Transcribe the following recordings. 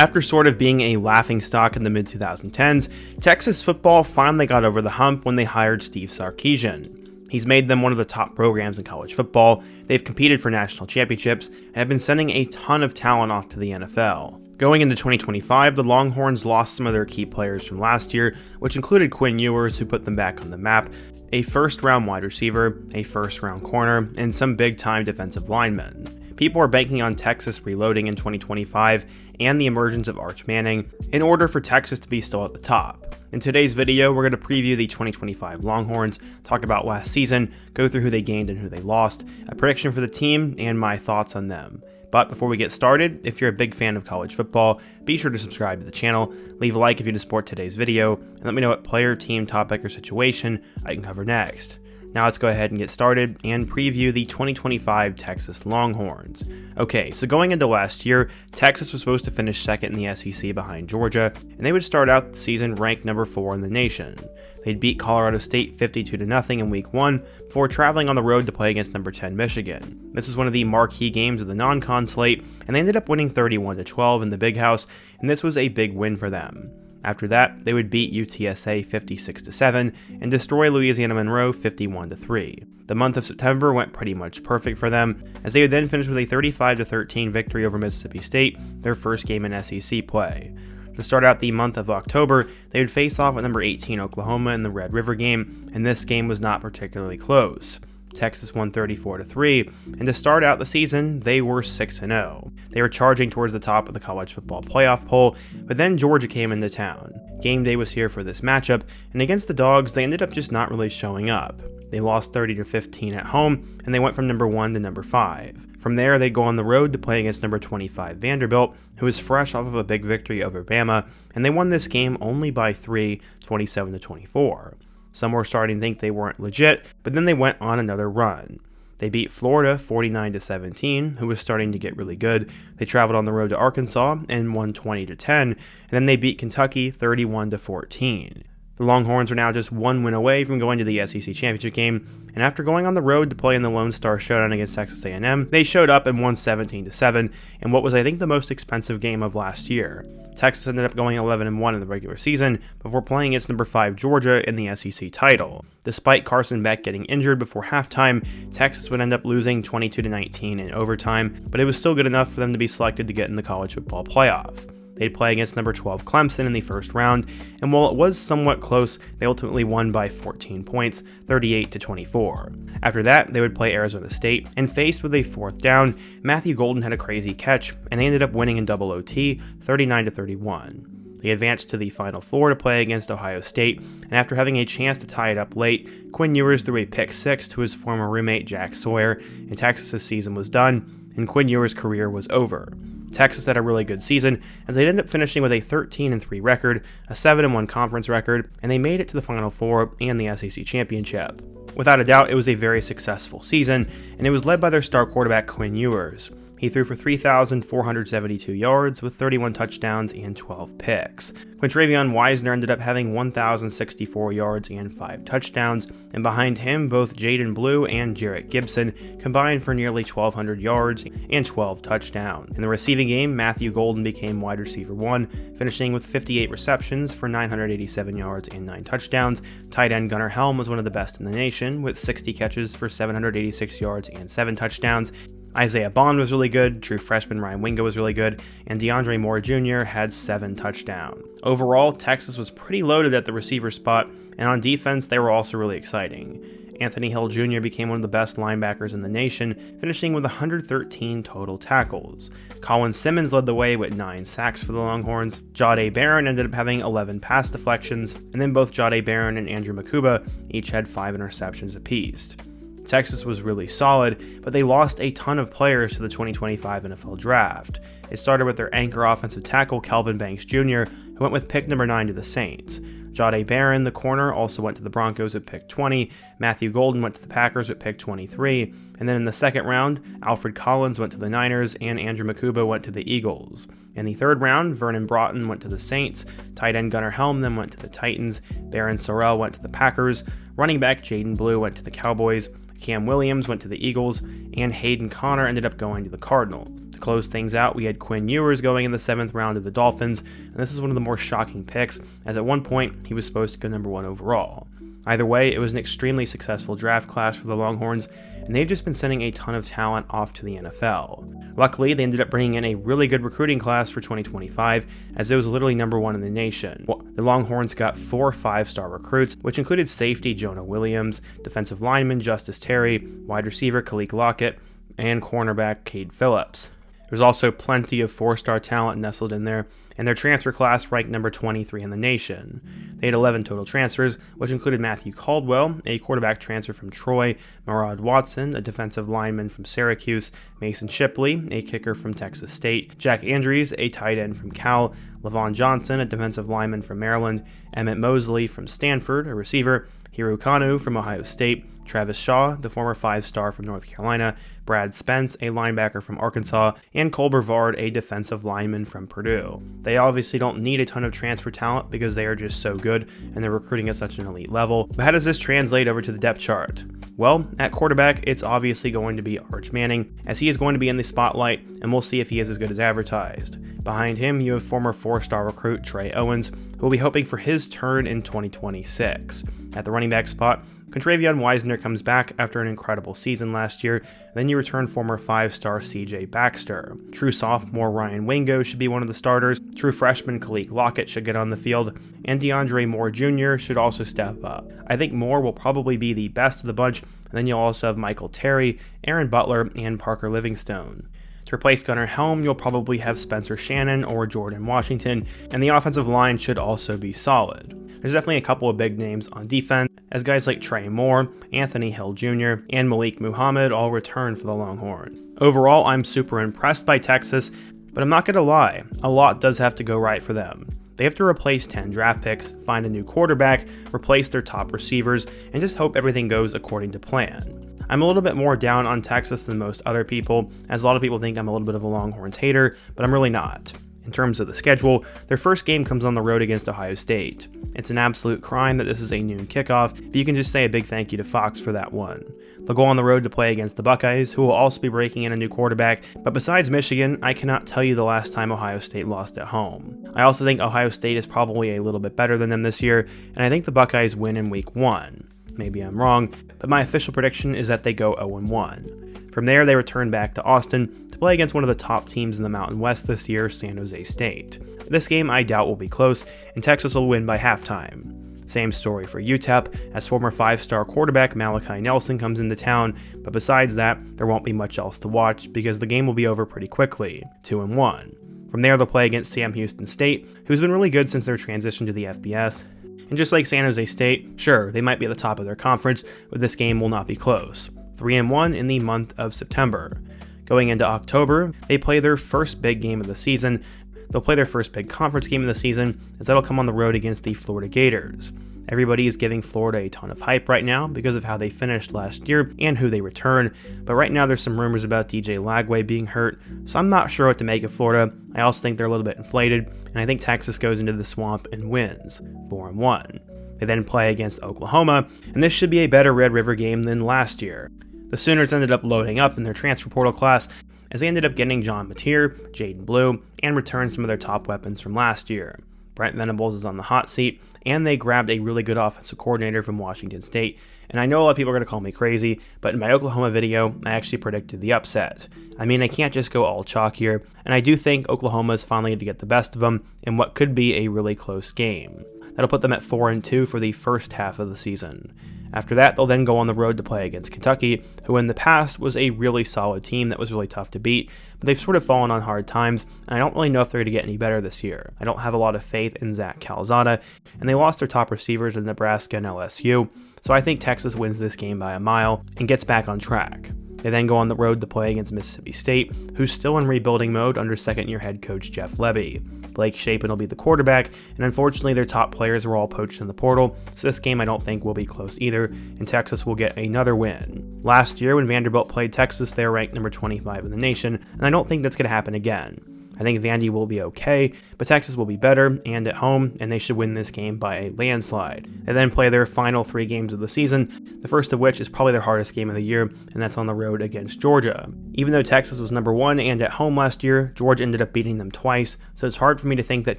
After sort of being a laughingstock in the mid-2010s, Texas football finally got over the hump when they hired Steve Sarkisian. He's made them one of the top programs in college football, they've competed for national championships, and have been sending a ton of talent off to the NFL. Going into 2025, the Longhorns lost some of their key players from last year, which included Quinn Ewers, who put them back on the map, a first-round wide receiver, a first-round corner, and some big-time defensive linemen. People are banking on Texas reloading in 2025 and the emergence of Arch Manning in order for Texas to be still at the top. In today's video, we're going to preview the 2025 Longhorns, talk about last season, go through who they gained and who they lost, a prediction for the team, and my thoughts on them. But before we get started, if you're a big fan of college football, be sure to subscribe to the channel, leave a like if you support today's video, and let me know what player, team, topic, or situation I can cover next. Now let's go ahead and get started and preview the 2025 Texas Longhorns. Okay, so going into last year, Texas was supposed to finish second in the SEC behind Georgia, and they would start out the season ranked number 4 in the nation. They'd beat Colorado State 52-0 in week 1 before traveling on the road to play against number 10 Michigan. This was one of the marquee games of the non-con slate, and they ended up winning 31-12 in the Big House, and this was a big win for them. After that, they would beat UTSA 56-7 and destroy Louisiana Monroe 51-3. The month of September went pretty much perfect for them, as they would then finish with a 35-13 victory over Mississippi State, their first game in SEC play. To start out the month of October, they would face off with number 18 Oklahoma in the Red River game, and this game was not particularly close. Texas won 34-3, and to start out the season, they were 6-0. They were charging towards the top of the college football playoff poll, but then Georgia came into town. Game day was here for this matchup, and against the Dogs, they ended up just not really showing up. They lost 30-15 at home, and they went from number 1 to number 5. From there, they'd go on the road to play against number 25 Vanderbilt, who was fresh off of a big victory over Bama, and they won this game only by 3, 27-24. Some were starting to think they weren't legit, but then they went on another run. They beat Florida 49-17, who was starting to get really good. They traveled on the road to Arkansas and won 20-10, and then they beat Kentucky 31-14. The Longhorns are now just one win away from going to the SEC championship game, and after going on the road to play in the Lone Star Showdown against Texas A&M, they showed up and won 17-7 in what was, I think, the most expensive game of last year. Texas ended up going 11-1 in the regular season before playing against number 5 Georgia in the SEC title. Despite Carson Beck getting injured before halftime, Texas would end up losing 22-19 in overtime, but it was still good enough for them to be selected to get in the college football playoff. They'd play against number 12 Clemson in the first round, and while it was somewhat close, they ultimately won by 14 points, 38-24. After that, they would play Arizona State, and faced with a fourth down, Matthew Golden had a crazy catch, and they ended up winning in double OT, 39-31. They advanced to the Final Four to play against Ohio State, and after having a chance to tie it up late, Quinn Ewers threw a pick 6 to his former roommate Jack Sawyer, and Texas' season was done, and Quinn Ewers' career was over. Texas had a really good season, as they'd end up finishing with a 13-3 record, a 7-1 conference record, and they made it to the Final Four and the SEC championship. Without a doubt, it was a very successful season, and it was led by their star quarterback Quinn Ewers. He threw for 3,472 yards with 31 touchdowns and 12 picks. Quintravion Wisner ended up having 1,064 yards and 5 touchdowns, and behind him, both Jaden Blue and Jarrett Gibson combined for nearly 1,200 yards and 12 touchdowns. In the receiving game, Matthew Golden became wide receiver 1, finishing with 58 receptions for 987 yards and 9 touchdowns. Tight end Gunnar Helm was one of the best in the nation, with 60 catches for 786 yards and 7 touchdowns. Isaiah Bond was really good, true freshman Ryan Wingo was really good, and DeAndre Moore Jr. had 7 touchdowns. Overall, Texas was pretty loaded at the receiver spot, and on defense, they were also really exciting. Anthony Hill Jr. became one of the best linebackers in the nation, finishing with 113 total tackles. Colin Simmons led the way with 9 sacks for the Longhorns. Jahdae Barron ended up having 11 pass deflections, and then both Jahdae Barron and Andrew Makuba each had 5 interceptions apiece. Texas was really solid, but they lost a ton of players to the 2025 NFL Draft. It started with their anchor offensive tackle Kelvin Banks Jr., who went with pick number 9 to the Saints. Jahdae Barron, the corner, also went to the Broncos at pick 20. Matthew Golden went to the Packers at pick 23. And then in the second round, Alfred Collins went to the Niners, and Andrew Makuba went to the Eagles. In the third round, Vernon Broughton went to the Saints. Tight end Gunnar Helm then went to the Titans. Barron Sorrell went to the Packers. Running back Jaden Blue went to the Cowboys. Cam Williams went to the Eagles, and Hayden Connor ended up going to the Cardinals. To close things out, we had Quinn Ewers going in the 7th round to the Dolphins, and this is one of the more shocking picks, as at one point he was supposed to go number 1 overall. Either way, it was an extremely successful draft class for the Longhorns, and they've just been sending a ton of talent off to the NFL. Luckily, they ended up bringing in a really good recruiting class for 2025, as it was literally number 1 in the nation. The Longhorns got 4 5-star recruits, which included safety Jonah Williams, defensive lineman Justice Terry, wide receiver Khalil Lockett, and cornerback Cade Phillips. There's also plenty of 4-star talent nestled in there, and their transfer class ranked number 23 in the nation. They had 11 total transfers, which included Matthew Caldwell, a quarterback transfer from Troy, Murad Watson, a defensive lineman from Syracuse, Mason Shipley, a kicker from Texas State, Jack Andrews, a tight end from Cal, Levon Johnson, a defensive lineman from Maryland, Emmett Mosley from Stanford, a receiver, Hiro Kanu from Ohio State, Travis Shaw, the former 5-star from North Carolina, Brad Spence, a linebacker from Arkansas, and Cole Brevard, a defensive lineman from Purdue. They obviously don't need a ton of transfer talent because they are just so good and they're recruiting at such an elite level. But how does this translate over to the depth chart? Well, at quarterback, it's obviously going to be Arch Manning, as he is going to be in the spotlight, and we'll see if he is as good as advertised. Behind him, you have former 4-star recruit Trey Owens, who will be hoping for his turn in 2026. At the running back spot, Contravion Wisner comes back after an incredible season last year, then you return former 5-star CJ Baxter. True sophomore Ryan Wingo should be one of the starters, true freshman Khalil Lockett should get on the field, and DeAndre Moore Jr. should also step up. I think Moore will probably be the best of the bunch, and then you'll also have Michael Terry, Aaron Butler, and Parker Livingstone. To replace Gunnar Helm, you'll probably have Spencer Shannon or Jordan Washington, and the offensive line should also be solid. There's definitely a couple of big names on defense, as guys like Trey Moore, Anthony Hill Jr., and Malik Muhammad all return for the Longhorns. Overall, I'm super impressed by Texas, but I'm not going to lie, a lot does have to go right for them. They have to replace 10 draft picks, find a new quarterback, replace their top receivers, and just hope everything goes according to plan. I'm a little bit more down on Texas than most other people, as a lot of people think I'm a little bit of a Longhorns hater, but I'm really not. In terms of the schedule, their first game comes on the road against Ohio State. It's an absolute crime that this is a noon kickoff, but you can just say a big thank you to Fox for that one. They'll go on the road to play against the Buckeyes, who will also be breaking in a new quarterback, but besides Michigan, I cannot tell you the last time Ohio State lost at home. I also think Ohio State is probably a little bit better than them this year, and I think the Buckeyes win in week 1. Maybe I'm wrong, but my official prediction is that they go 0-1. From there, they return back to Austin to play against one of the top teams in the Mountain West this year, San Jose State. This game I doubt will be close, and Texas will win by halftime. Same story for UTEP, as former 5-star quarterback Malachi Nelson comes into town, but besides that, there won't be much else to watch because the game will be over pretty quickly, 2-1. From there, they'll play against Sam Houston State, who's been really good since their transition to the FBS. And just like San Jose State, sure, they might be at the top of their conference, but this game will not be close. 3-1 in the month of September. Going into October, they play their first big game of the season. They'll play their first big conference game of the season, as that'll come on the road against the Florida Gators. Everybody is giving Florida a ton of hype right now because of how they finished last year and who they return, but right now there's some rumors about DJ Lagway being hurt, so I'm not sure what to make of Florida. I also think they're a little bit inflated, and I think Texas goes into the swamp and wins, 4-1. They then play against Oklahoma, and this should be a better Red River game than last year. The Sooners ended up loading up in their transfer portal class, as they ended up getting John Mateer, Jaden Blue, and returned some of their top weapons from last year. Brent Venables is on the hot seat, and they grabbed a really good offensive coordinator from Washington State. And I know a lot of people are going to call me crazy, but in my Oklahoma video, I actually predicted the upset. I mean, I can't just go all chalk here, and I do think Oklahoma is finally going to get the best of them in what could be a really close game. That'll put them at 4-2 for the first half of the season. After that, they'll then go on the road to play against Kentucky, who in the past was a really solid team that was really tough to beat, but they've sort of fallen on hard times, and I don't really know if they're going to get any better this year. I don't have a lot of faith in Zach Calzada, and they lost their top receivers to Nebraska and LSU, so I think Texas wins this game by a mile and gets back on track. They then go on the road to play against Mississippi State, who's still in rebuilding mode under second-year head coach Jeff Lebby. Blake Shapen will be the quarterback, and unfortunately their top players were all poached in the portal, so this game I don't think will be close either, and Texas will get another win. Last year when Vanderbilt played Texas, they were ranked number 25 in the nation, and I don't think that's going to happen again. I think Vandy will be okay, but Texas will be better and at home, and they should win this game by a landslide. They then play their final 3 games of the season, the first of which is probably their hardest game of the year, and that's on the road against Georgia. Even though Texas was number 1 and at home last year, Georgia ended up beating them twice, so it's hard for me to think that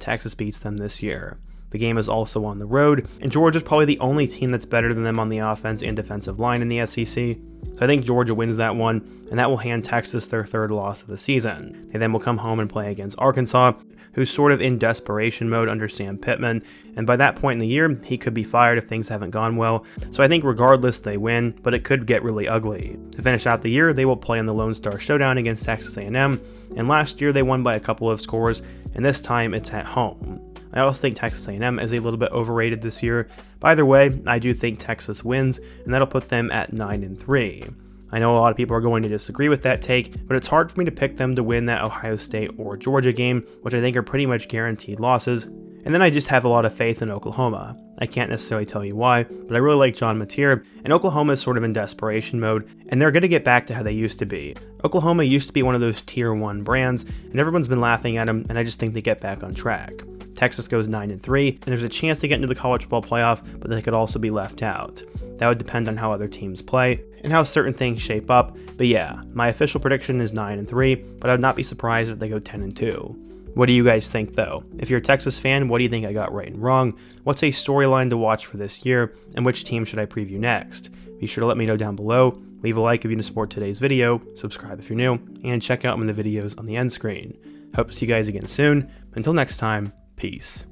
Texas beats them this year. The game is also on the road, and Georgia's probably the only team that's better than them on the offense and defensive line in the SEC. So I think Georgia wins that one, and that will hand Texas their 3rd loss of the season. They then will come home and play against Arkansas, who's sort of in desperation mode under Sam Pittman, and by that point in the year, he could be fired if things haven't gone well. So I think regardless, they win, but it could get really ugly. To finish out the year, they will play in the Lone Star Showdown against Texas A&M, and last year they won by a couple of scores, and this time it's at home. I also think Texas A&M is a little bit overrated this year, but either way, I do think Texas wins, and that'll put them at 9-3. I know a lot of people are going to disagree with that take, but it's hard for me to pick them to win that Ohio State or Georgia game, which I think are pretty much guaranteed losses. And then I just have a lot of faith in Oklahoma. I can't necessarily tell you why, but I really like John Mateer, and Oklahoma is sort of in desperation mode, and they're going to get back to how they used to be. Oklahoma used to be one of those tier 1 brands, and everyone's been laughing at them, and I just think they get back on track. Texas goes 9-3, and there's a chance to get into the college football playoff, but they could also be left out. That would depend on how other teams play and how certain things shape up, but yeah, my official prediction is 9-3, but I would not be surprised if they go 10-2. What do you guys think though? If you're a Texas fan, what do you think I got right and wrong? What's a storyline to watch for this year, and which team should I preview next? Be sure to let me know down below, leave a like if you want to support today's video, subscribe if you're new, and check out one of the videos on the end screen. Hope to see you guys again soon. Until next time, peace.